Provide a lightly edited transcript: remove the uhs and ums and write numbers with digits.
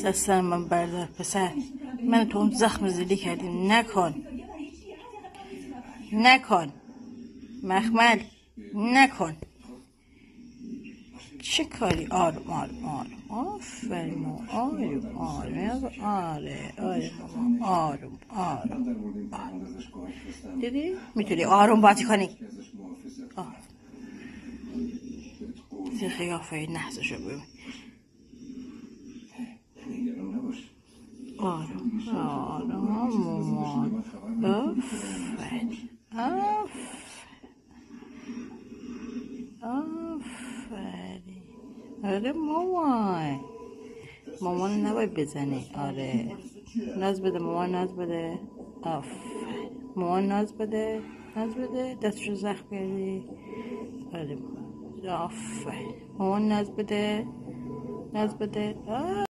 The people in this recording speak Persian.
دستم من بردار پسر، من تو اون زخم زیلی کردیم. نکن مخمل، نکن. چه کاری؟ آروم آفرین، آروم. دیدی؟ میتونی آروم بازی کنی. زی قیافه نحسشو ببین. آروم مامان. آفرین. آره مامان نباید بزنی. آره ناز بده مامان، ناز بده. آفرین مامان، ناز بده دستشو زخم کردی. آره آفرین مامان، ناز بده.